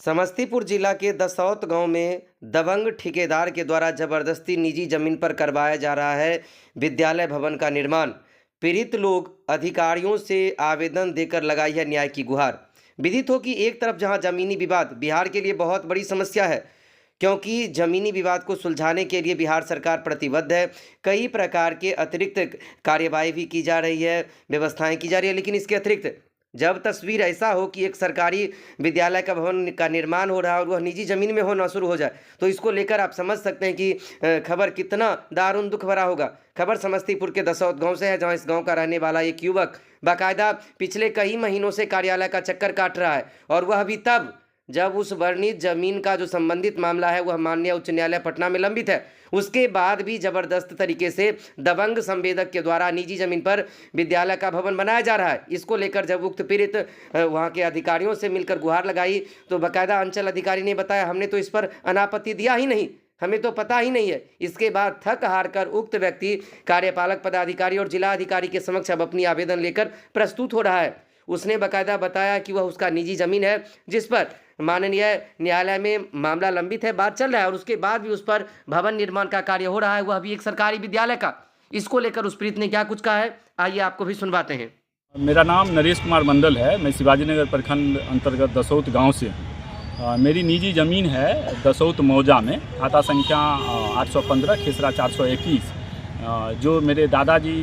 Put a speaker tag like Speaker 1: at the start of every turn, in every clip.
Speaker 1: समस्तीपुर जिला के दसौत गांव में दबंग ठेकेदार के द्वारा जबरदस्ती निजी जमीन पर करवाया जा रहा है विद्यालय भवन का निर्माण। पीड़ित लोग अधिकारियों से आवेदन देकर लगाई है न्याय की गुहार। विदित हो कि एक तरफ जहां जमीनी विवाद बिहार के लिए बहुत बड़ी समस्या है, क्योंकि जमीनी विवाद को सुलझाने के लिए बिहार सरकार प्रतिबद्ध है। कई प्रकार के अतिरिक्त कार्यवाही भी की जा रही है, व्यवस्थाएं की जा रही है, लेकिन इसके अतिरिक्त जब तस्वीर ऐसा हो कि एक सरकारी विद्यालय का भवन का निर्माण हो रहा है और वह निजी ज़मीन में होना शुरू हो जाए, तो इसको लेकर आप समझ सकते हैं कि खबर कितना दारुण दुख भरा होगा। खबर समस्तीपुर के दसौत गांव से है, जहां इस गांव का रहने वाला एक युवक बाकायदा पिछले कई महीनों से कार्यालय का चक्कर काट रहा है, और वह भी तब जब उस वर्णित जमीन का जो संबंधित मामला है वह माननीय उच्च न्यायालय पटना में लंबित है। उसके बाद भी जबरदस्त तरीके से दबंग संवेदक के द्वारा निजी जमीन पर विद्यालय का भवन बनाया जा रहा है। इसको लेकर जब उक्त पीड़ित वहां के अधिकारियों से मिलकर गुहार लगाई, तो बाकायदा अंचल अधिकारी ने बताया, हमने तो इस पर अनापत्ति दिया ही नहीं, हमें तो पता ही नहीं है। इसके बाद थक हार कर उक्त व्यक्ति कार्यपालक पदाधिकारी और जिला अधिकारी के समक्ष अब अपनी आवेदन लेकर प्रस्तुत हो रहा है। उसने बाकायदा बताया कि वह उसका निजी जमीन है, जिस पर माननीय न्यायालय में मामला लंबित है, बात चल रहा है, और उसके बाद भी उस पर भवन निर्माण का कार्य हो रहा है, वह भी एक सरकारी विद्यालय का। इसको लेकर उस पीड़ित ने क्या कुछ कहा है, आइए आपको भी सुनवाते हैं।
Speaker 2: मेरा नाम नरेश कुमार मंडल है। मैं शिवाजी नगर प्रखंड अंतर्गत दसौत गांव से हूँ। मेरी निजी ज़मीन है दसौत मौजा में, खाता संख्या 815 खेसरा 421, जो मेरे दादाजी,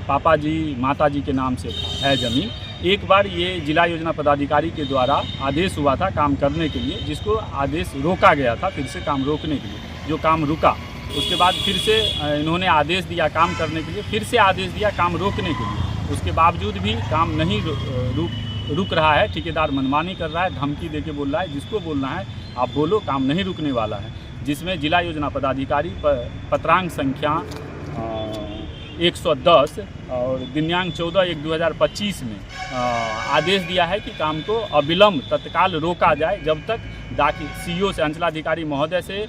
Speaker 2: पापा जी, माता जी के नाम से है ज़मीन। एक बार ये जिला योजना पदाधिकारी के द्वारा आदेश हुआ था काम करने के लिए, जिसको आदेश रोका गया था फिर से काम रोकने के लिए। जो काम रुका, उसके बाद फिर से इन्होंने आदेश दिया काम करने के लिए, फिर से आदेश दिया काम रोकने के लिए। उसके बावजूद भी काम नहीं रुक रहा है। ठेकेदार मनमानी कर रहा है, धमकी देके बोल रहा है, जिसको बोलना है आप बोलो, काम नहीं रुकने वाला है। जिसमें जिला योजना पदाधिकारी पत्रांक संख्या 110 और दिनांक 14/1/2025 में आदेश दिया है कि काम को अविलंब तत्काल रोका जाए, जब तक सीईओ से, अंचलाधिकारी महोदय से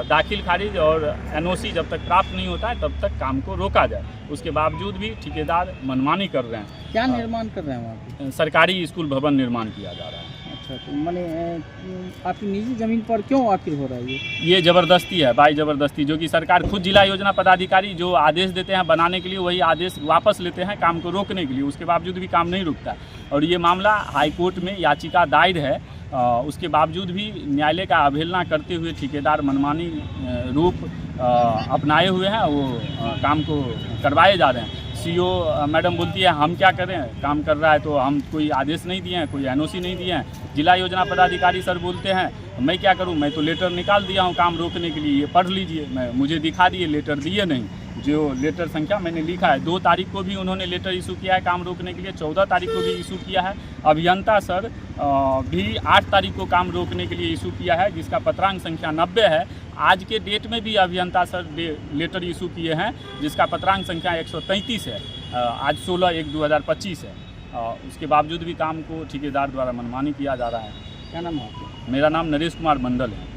Speaker 2: दाखिल खारिज और एनओसी जब तक प्राप्त नहीं होता है तब तक काम को रोका जाए। उसके बावजूद भी ठेकेदार मनमानी कर रहे हैं।
Speaker 3: क्या निर्माण कर रहे हैं वहाँ पे?
Speaker 2: सरकारी स्कूल भवन निर्माण किया जा रहा है।
Speaker 3: अच्छा, तो मैंने आपकी निजी ज़मीन पर क्यों आखिर हो रहा है
Speaker 2: ये ज़बरदस्ती है, बाई ज़बरदस्ती, जो कि सरकार खुद जिला योजना पदाधिकारी जो आदेश देते हैं बनाने के लिए, वही आदेश वापस लेते हैं काम को रोकने के लिए। उसके बावजूद भी काम नहीं रुकता। और ये मामला हाईकोर्ट में याचिका दायर है, उसके बावजूद भी न्यायालय का अवहेलना करते हुए ठेकेदार मनमानी रूप अपनाए हुए हैं, वो काम को करवाए जा रहे हैं। सीईओ मैडम बोलती है हम क्या करें, काम कर रहा है तो हम कोई आदेश नहीं दिए हैं, कोई एनओसी नहीं दिए हैं। जिला योजना पदाधिकारी सर बोलते हैं मैं क्या करूं, मैं तो लेटर निकाल दिया हूं काम रोकने के लिए, ये पढ़ लीजिए। मुझे दिखा दिए, लेटर दिए नहीं। जो लेटर संख्या मैंने लिखा है, 2 तारीख को भी उन्होंने लेटर इशू किया है काम रोकने के लिए, 14 तारीख को भी इशू किया है। अभियंता सर भी 8 तारीख को काम रोकने के लिए इशू किया है, जिसका पत्रांक संख्या 90 है। आज के डेट में भी अभियंता सर लेटर इशू किए हैं, जिसका पत्रांक संख्या 133 है। आज 16/1/2025 है। उसके बावजूद भी काम को ठेकेदार द्वारा मनमानी किया जा रहा है।
Speaker 3: क्या नाम है आपका?
Speaker 2: मेरा नाम नरेश कुमार मंडल है।